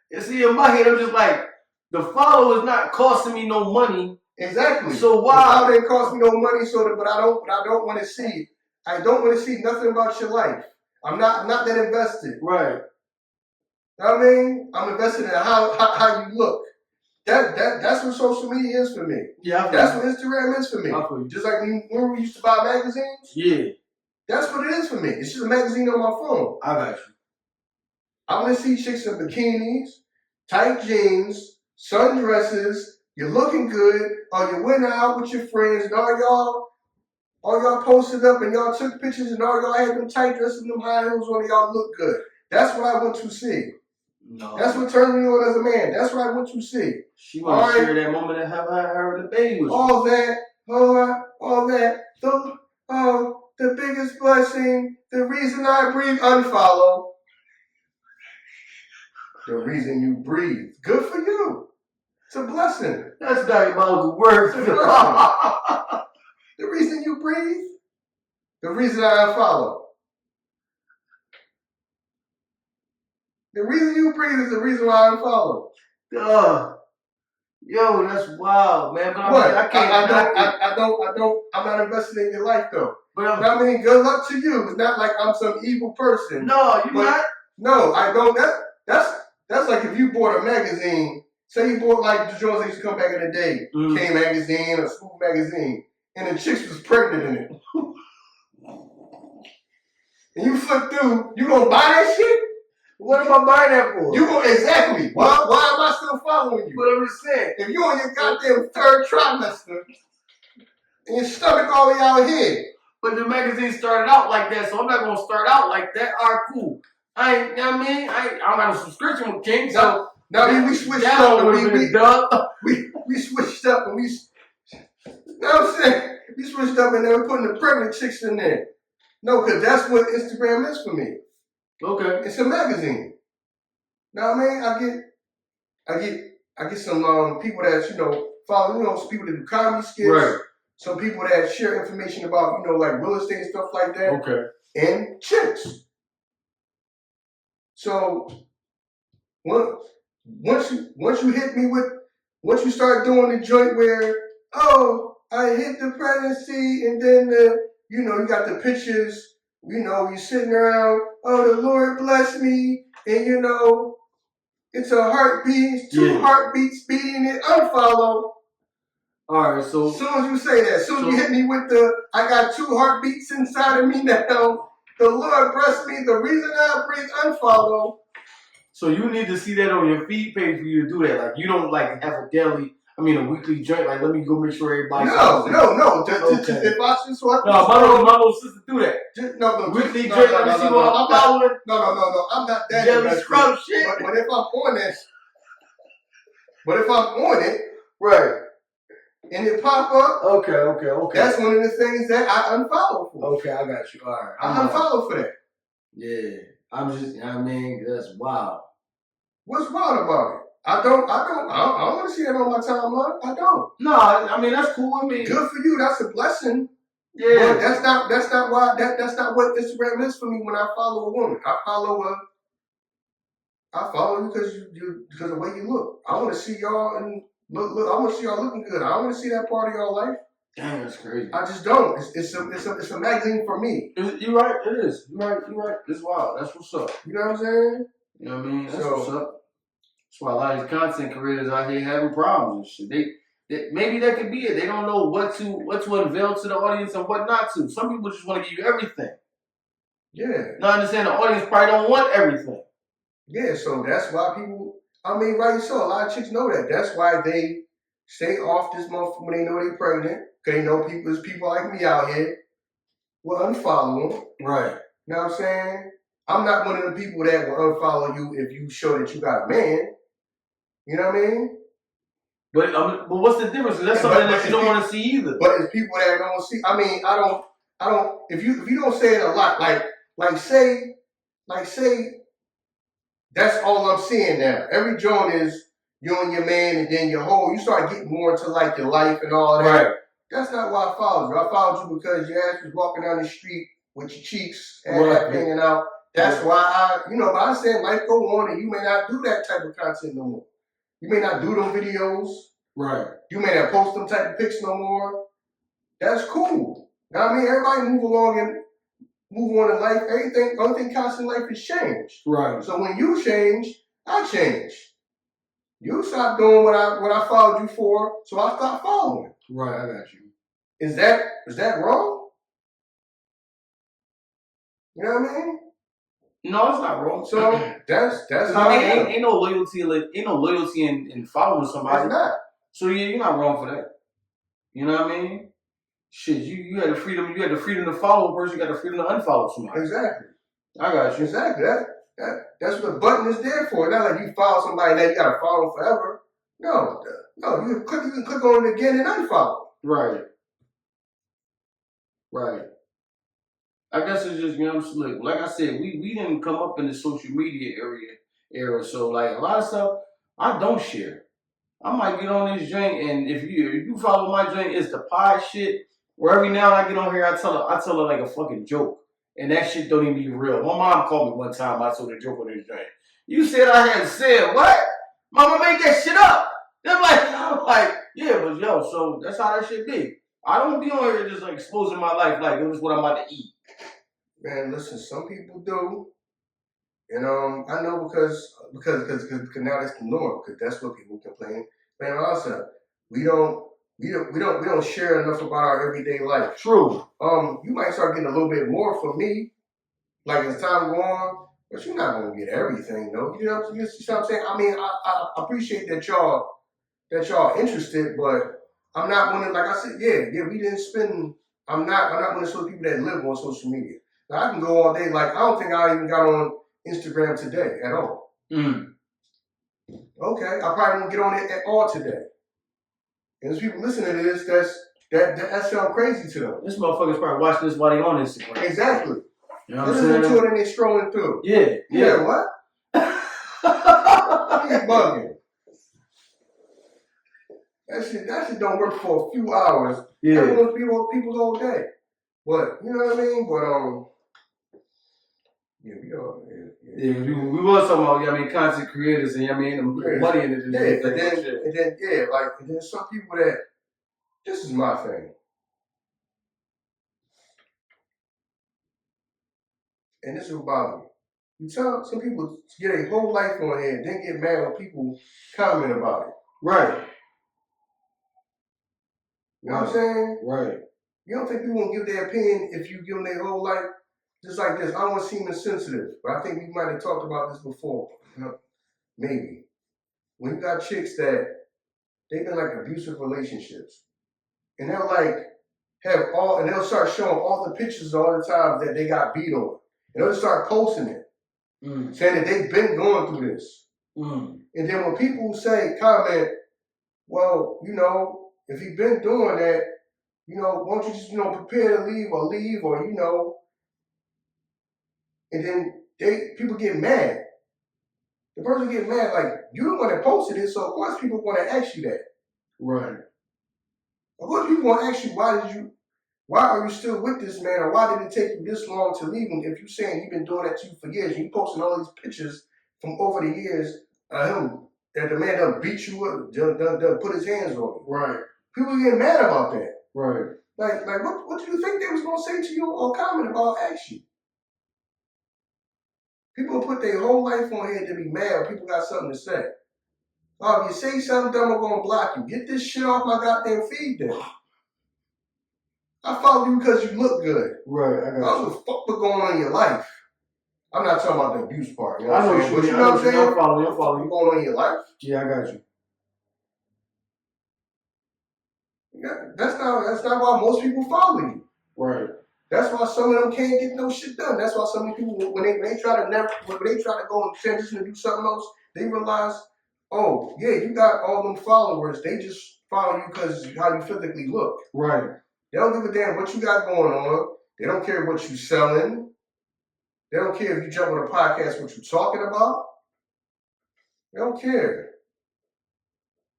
You see, in my head, I'm just like, the follow is not costing me no money. Exactly. So why? It didn't cost me no money, but I don't want to see. I don't want to see nothing about your life. I'm not that invested. Right. You know what I mean? I'm invested in how you look. That's what social media is for me. Yeah, that's what Instagram is for me. Just like when we used to buy magazines. Yeah. That's what it is for me. It's just a magazine on my phone. I got you. I want to see chicks in bikinis, tight jeans, sundresses. You're looking good, or you went out with your friends, and all y'all posted up, and y'all took pictures, and all y'all had them tight dresses and them high heels on, and y'all look good. That's what I want to see. No. That's what turns me on as a man. That's what I want to see. She want to share that moment and have her and the baby with you. All that. The biggest blessing, the reason I breathe, unfollow. The reason you breathe. Good for you. It's a blessing. That's diabolical words. The reason you breathe, the reason I unfollow. The reason you breathe is the reason why I unfollow. Yo, that's wild, man. But What? I can't. I'm not invested in your life though. But I mean, good luck to you. It's not like I'm some evil person. No, you're not. No, I don't. That's like if you bought a magazine. Say you bought like the Jones used to come back in the day, K magazine or School magazine, and the chicks was pregnant in it. And you flip through, you gonna buy that shit? What am I buying that for? You gonna exactly. Why am I still following you? But I'm just saying, if you on your goddamn third trimester and your stomach all the way out here. But the magazine started out like that, so I'm not gonna start out like that. All right, cool. I don't got a subscription with King, so we switched up. We switched up and we. You know what I'm saying? We switched up and they were putting the pregnant chicks in there. No, because that's what Instagram is for me. Okay. It's a magazine. Now, I mean, I get some people that follow, some people that do comedy skits. Right. Some people that share information about like real estate and stuff like that. Okay. And chicks. So once you hit me with, once you start doing the joint where, I hit the pregnancy and then you got the pictures, you're sitting around, the Lord bless me, and it's a heartbeat, it's two heartbeats beating it, unfollow. All right, so as soon as you say that, as soon as you hit me with I got two heartbeats inside of me now, the Lord bless me, the reason I breathe, unfollow. So you need to see that on your feed page for you to do that. Like you don't have a weekly joint. Like let me go make sure everybody. No. If I should my little sister do that. Weekly joint. Let me see what I'm following. No. I'm not that. Jelly scrub shit. But if I'm on that, right, and it pop up. Okay. That's one of the things that I unfollow for. Okay, I got you. All right. I unfollow for that. Yeah. That's wild. What's wild about it? I don't want to see that on my timeline. I don't. No, that's cool with me. Good for you. That's a blessing. Yeah. But that's not why that's not what Instagram is for me when I follow a woman. I follow you because of the way you look. I want to see y'all and look. I want to see y'all looking good. I don't want to see that part of y'all life. Damn, that's crazy. I just don't. It's a magazine for me. You're right. It is. You're right. It's wild. That's what's up. You know what I'm saying? You know what I mean? That's what's up. That's why a lot of these content creators out here having problems and shit. They maybe that could be it. They don't know what to unveil to the audience and what not to. Some people just want to give you everything. Yeah. Now I understand the audience probably don't want everything. Yeah, so that's why people. Right? So a lot of chicks know that. That's why they stay off this month when they know they're pregnant. Because they know there's people like me out here will unfollow them. Right. You know what I'm saying? I'm not one of the people that will unfollow you if you show that you got a man. You know what I mean? But what's the difference? That's something that you don't want to see either. But it's people that don't see. I don't. If you don't say it a lot, like say, that's all I'm seeing now. Every joint is you and your man, and then you start getting more into like your life and all that. Right. That's not why I followed you. I followed you because your ass was walking down the street with your cheeks hanging out. That's why but I said life go on and you may not do that type of content no more. You may not do them videos. Right. You may not post them type of pics no more. That's cool. Now everybody move along and move on in life. Everything, only thing constant in life is change. Right. So when you change, I change. You stop doing what I followed you for, so I stop following. Right, I got you. Is that wrong? You know what I mean? No, it's not wrong. So that's how ain't no loyalty in following somebody. It's not. So yeah, you're not wrong for that. You know what I mean? Shit, you had the freedom. You had the freedom to follow a person. You got the freedom to unfollow somebody. Exactly. I got you. Exactly. That's what the button is there for. Not like you follow somebody that you gotta follow forever. No. You can click on it again and unfollow. Right. Right. I guess it's just, you know, like I said, we didn't come up in the social media era, so like a lot of stuff I don't share. I might get on this joint, and if you follow my joint, it's the pie shit. Where every now and I get on here, I tell her like a fucking joke, and that shit don't even be real. My mom called me one time. I told her a joke on this joint. You said I had said what? Mama made that shit up. I'm like, yeah, but yo, so that's how that shit be. I don't be on here just like exposing my life like this is what I'm about to eat. Man, listen, some people do, and I know because now that's the norm, because that's what people complain. Man, also we don't share enough about our everyday life. True. You might start getting a little bit more from me, like as time go on, but you're not gonna get everything, though. You know what I'm saying? I mean, I appreciate that y'all interested, but I'm not one of, like I said, yeah, we didn't spend. I'm not one of those people that live on social media. Now, I can go all day. Like, I don't think I even got on Instagram today at all. Mm. Okay, I probably won't get on it at all today. And there's people listening to this that sound crazy to them. This motherfucker's probably watching this while they on Instagram. Exactly. You know what They're I'm saying? listening to it and they scrolling through. Yeah. Yeah, what? He's bugging. That shit don't work for a few hours. Yeah. Everyone's people's whole day. But you know what I mean? But yeah, we are. Yeah, we was talking about, I mean, content creators and, I mean, the money in it. And then some people that, this is my thing. And this is about me. You tell some people get a whole life on here and then get mad when people comment about it. Right. You know what I'm saying? Right. You don't think people won't give their opinion if you give them their whole life? Just like this, I don't want to seem insensitive, but I think we might have talked about this before. Maybe. When you got chicks that they've been like abusive relationships, and they'll like and they'll start showing all the pictures all the times that they got beat on. And they'll start posting it, saying that they've been going through this. And then when people comment, well, you know, if you've been doing that, you know, won't you just, you know, prepare to leave, or, you know, and then people get mad. The person get mad, like, you the one that posted it, so of course people want to ask you that. Right. Of course people want to ask you, why are you still with this man, or why did it take you this long to leave him if you're saying you've been doing that to you for years, and you posting all these pictures from over the years of him, that the man done beat you up, done put his hands on you. Right. People get mad about that. Right. Like what do you think they was going to say to you or comment about, ask you? People put their whole life on here to be mad when people got something to say. Oh, if you say something dumb, I'm going to block you. Get this shit off my goddamn feed then. I followed you because you look good. Right, I got you. What the fuck was going on in your life? I'm not talking about the abuse part. You know I know what I'm saying? But you know what I'm saying? I'm following you. What's going on in your life? Yeah, I got you. Yeah, that's not why most people follow you. Right. That's why some of them can't get no shit done. That's why some people, when they try to go and transition to do something else, they realize, oh yeah, you got all them followers. They just follow you because how you physically look. Right. They don't give a damn what you got going on. They don't care what you selling. They don't care if you jump on a podcast, what you talking about. They don't care.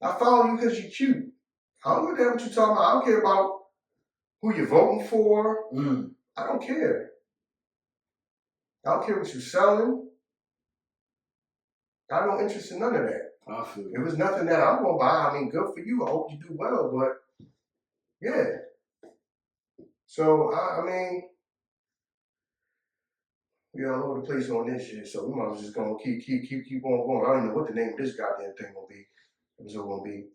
I follow you because you're cute. I don't care what you're talking about. I don't care about who you're voting for. I don't care. I don't care what you're selling. I have no interest in none of that. I feel If it's nothing that I'm going to buy, I mean, good for you. I hope you do well, but yeah. So, I mean, We all over the place on this shit, so we might as well just gonna keep on going. I don't even know what the name of this goddamn thing gonna be. Episode gonna be.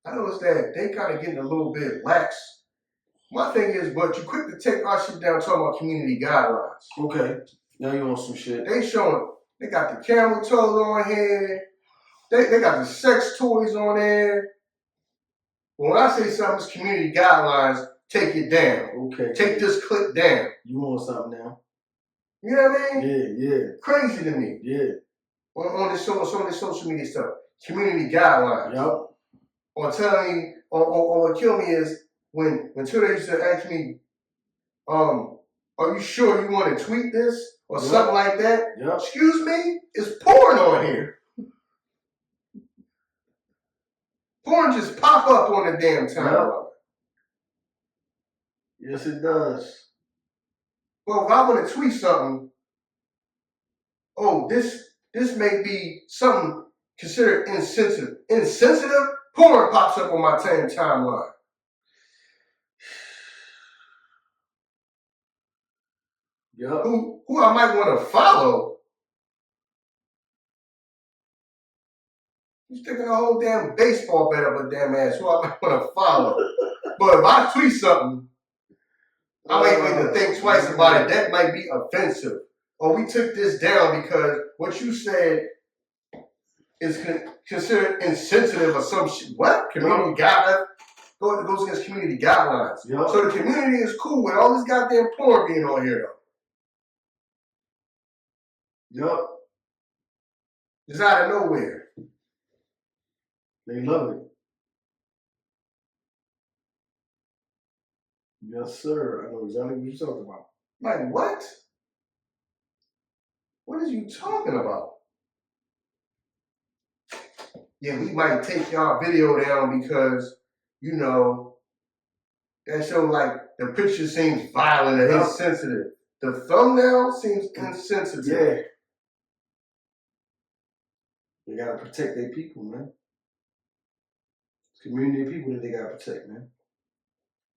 I noticed that they kind of getting a little bit lax. My thing is, but you quick to take our shit down talking about community guidelines. Okay. Now you on some shit. They showing, they got the camel toes on here. They got the sex toys on there. When I say something's community guidelines, take it down. Okay. Take this clip down. You want something now? You know what I mean? Yeah. Crazy to me. Yeah. On this some of this social media stuff. Community guidelines. Yep. Or telling me, or what killed me is when Twitter used to ask me, are you sure you want to tweet this? Or something like that? Yep. Excuse me? It's porn on here. Porn just pop up on the damn timeline. Yep. Yes, it does. Well, if I want to tweet something, this may be something considered insensitive. Insensitive? Porn pops up on my timeline. Yep. Who I might want to follow. You're sticking a whole damn baseball bat up a damn ass. Who I might want to follow. But if I tweet something, I might need to think twice about it. That might be offensive. Or we took this down because what you said is considered insensitive or some shit. What? Community guidelines? Goes against community guidelines. Yep. So the community is cool with all this goddamn porn being on here, though. Yep. It's out of nowhere. They love it. Yes, sir. I know exactly what you're talking about. Like, what? What are you talking about? Yeah, we might take y'all video down because, you know, that show like the picture seems violent and insensitive. The thumbnail seems insensitive. Yeah. They gotta protect their people, man. It's community of people that they gotta protect, man.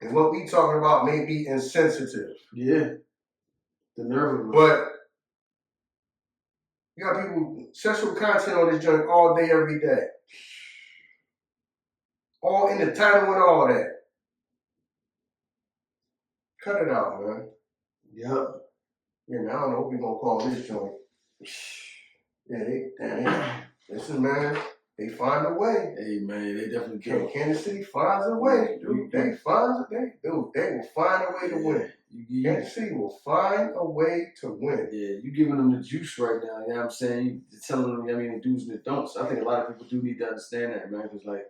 And what we talking about may be insensitive. Yeah. The nerve of it. But you got people, sexual content on this joint all day, every day. All in the title and all that. Cut it out, man. Yep. Yeah, man, I don't know what we gonna call this joint. Yeah, listen, man, they find a way. Hey, man, they definitely can. Kansas City finds a way, dude. They will find a way to win. Kansas City will find a way to win. Yeah, you giving them the juice right now, you know what I'm saying? You're telling them, the do's and the don'ts. I think a lot of people do need to understand that, man. Because, like,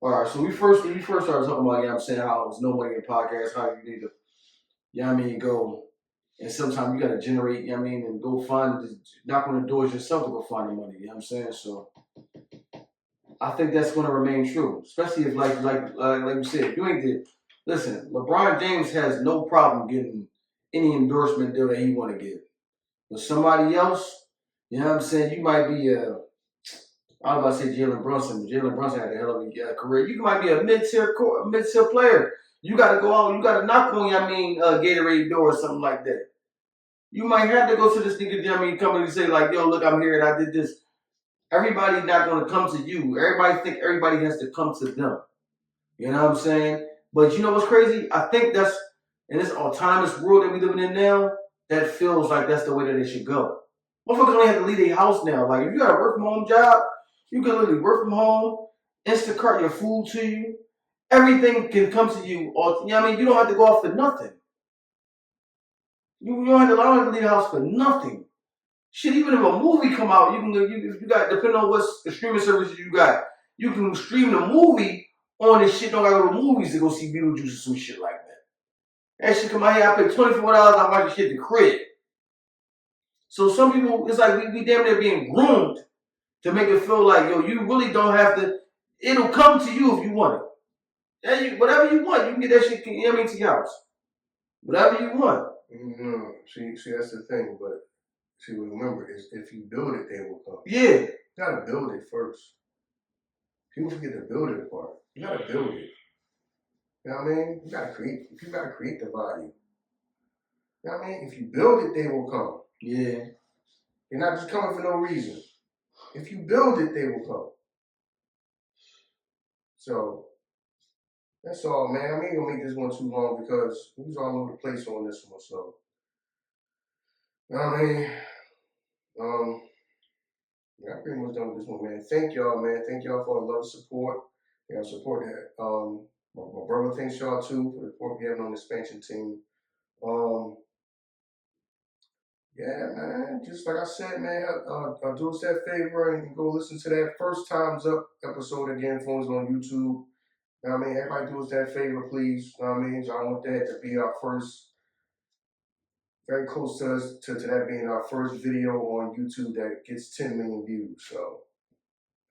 all right, so when we first started talking about, you know what I'm saying, how it was no money in podcasts, how you need to, go. And sometimes you got to generate, and go knock on the doors yourself to go find the money, you know what I'm saying? So I think that's going to remain true, especially if, like you said, you ain't the, listen, LeBron James has no problem getting any endorsement deal that he want to get. But somebody else, you know what I'm saying, you might be I was about to say Jalen Brunson, but Jalen Brunson had a hell of a career. You might be a mid-tier player. You got to go out, you got to knock on, Gatorade door or something like that. You might have to go to this nigga, come and say, like, yo, look, I'm here and I did this. Everybody's not going to come to you. Everybody think everybody has to come to them. You know what I'm saying? But you know what's crazy? I think that's, in this autonomous world that we living in now, that feels like that's the way that it should go. Motherfuckers only have to leave their house now. Like, if you got a work from home job, you can literally work from home, Instacart your food to you. Everything can come to you. You know what I mean? You don't have to go off for nothing. You don't have to leave the house for nothing. Shit, even if a movie come out, you got, depending on what streaming services you got, you can stream the movie on this shit. Don't gotta go to movies to go see Beetlejuice or some shit like that. That shit come out here, I pay $24, I watch the shit at the crib. So some people, it's like we damn near being groomed to make it feel like, yo, you really don't have to, it'll come to you if you want it. And whatever you want, you can get that shit, to your house. Whatever you want. Mm-hmm. See, that's the thing, but remember, is if you build it, they will come. Yeah. You gotta build it first. People forget the building part. You gotta build it. You know what I mean? You gotta create the value. You know what I mean? If you build it, they will come. Yeah. They're not just coming for no reason. If you build it, they will come. So that's all, man. I ain't gonna make this one too long because we was all over the place on this one. So, you know what I mean? Yeah, I pretty much done with this one, man. Thank y'all, man. Thank y'all for the love and support. You know, support that. My brother thanks y'all too for the support we having on the expansion team. Yeah, man. Just like I said, man, do us that favor and go listen to that First Time's Up episode again. Phones on YouTube. You know what I mean? Everybody do us that favor, please. You know what I mean? So I want that to be our first, very close to us, to that being our first video on YouTube that gets 10 million views. So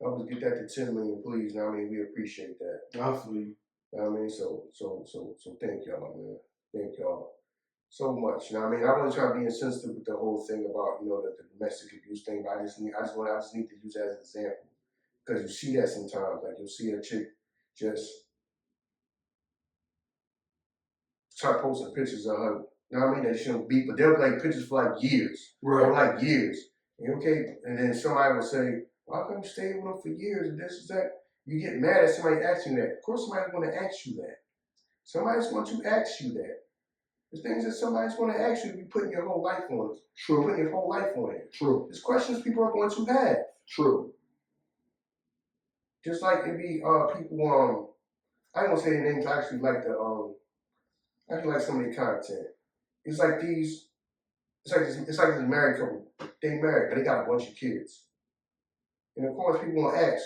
help us get that to 10 million, please. You know what I mean? We appreciate that. Hopefully. You know what I mean? So thank y'all, man. Thank y'all so much. You know what I mean? I wasn't trying to be insensitive with the whole thing about, you know, the domestic abuse thing, but I just need to use that as an example. Because you see that sometimes. Like you'll see a chick just start posting pictures of her, you know what I mean, that she don't beat, but they'll like pictures for like years. Right. Or like years. And okay, and then somebody will say, well, how come you stayed with them for years and this is that? You get mad at somebody asking that. Of course somebody's going to ask you that. Somebody's going to ask you that. The things that somebody's going to ask you to be putting your whole life on it. True. Putting your whole life on it. True. There's questions people are going to have. True. Just like it be people, I ain't gonna say their names, I actually like some of the content. It's like this married couple. They married, but they got a bunch of kids. And of course people want to ask,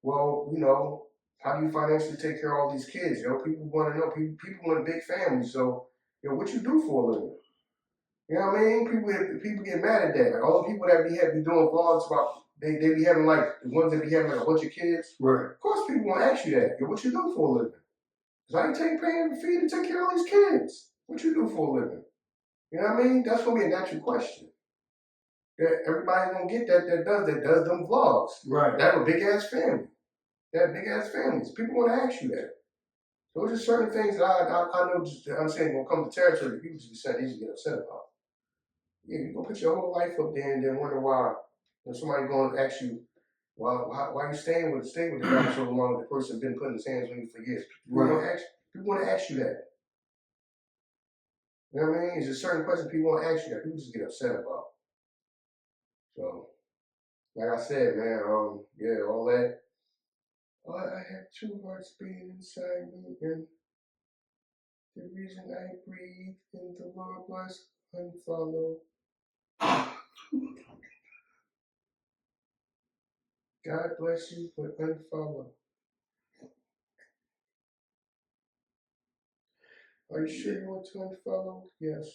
well, you know, how do you financially take care of all these kids? You know, people want to know. People want a big family. So, you know, what you do for a living? You know what I mean? People get mad at that. Like all the people that be doing vlogs about, they be having like, the ones that be having like a bunch of kids. Right. Of course people want to ask you that. Yo, what you do for a living? Because I ain't paying for you to take care of all these kids. What you do for a living? You know what I mean? That's going to be a natural question. Yeah, everybody's going to get that does them vlogs. Right. They have a big ass family. They have big ass families. People want to ask you that. So there's just certain things that I know, just I'm saying, when it comes to territory, people just get upset about. Yeah, you're going to put your whole life up there and then wonder why somebody going to ask you, why you staying with the guy so long? The person been putting his hands on you for years. People want to ask you that. You know what I mean? It's just certain questions people want to ask you that. People just get upset about. So, like I said, man, yeah, all that. I have two hearts beating inside me, and the reason I breathe in the Lord was unfollow. God bless you, but unfollow. Are you sure you want to unfollow? Yes.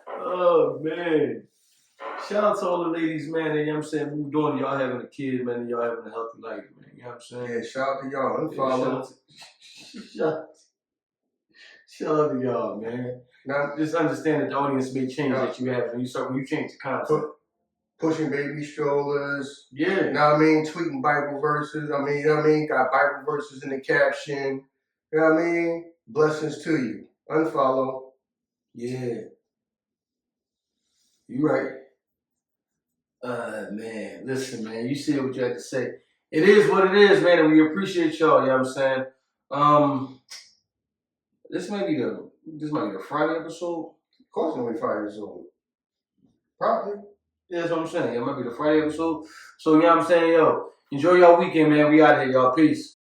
Oh, man. Shout out to all the ladies, man. And, you know what I'm saying? Moved on. Y'all having a kid, man. And y'all having a healthy life, man. You know what I'm saying? Yeah, shout out to y'all. Unfollow. Shout out to y'all, man. Now, just understand that the audience may change that you have when you change the content. Pushing baby strollers. Yeah. You know what I mean? Tweeting Bible verses. I mean, you know what I mean? Got Bible verses in the caption. You know what I mean? Blessings to you. Unfollow. Yeah. You right. Man. Listen, man. You said what you had to say. It is what it is, man, and we appreciate y'all, you know what I'm saying? This might be the Friday episode. Of course it'll be Friday episode. Probably. Yeah, that's what I'm saying. It might be the Friday episode. So, you know what I'm saying? Yo, enjoy y'all weekend, man. We out here, y'all. Peace.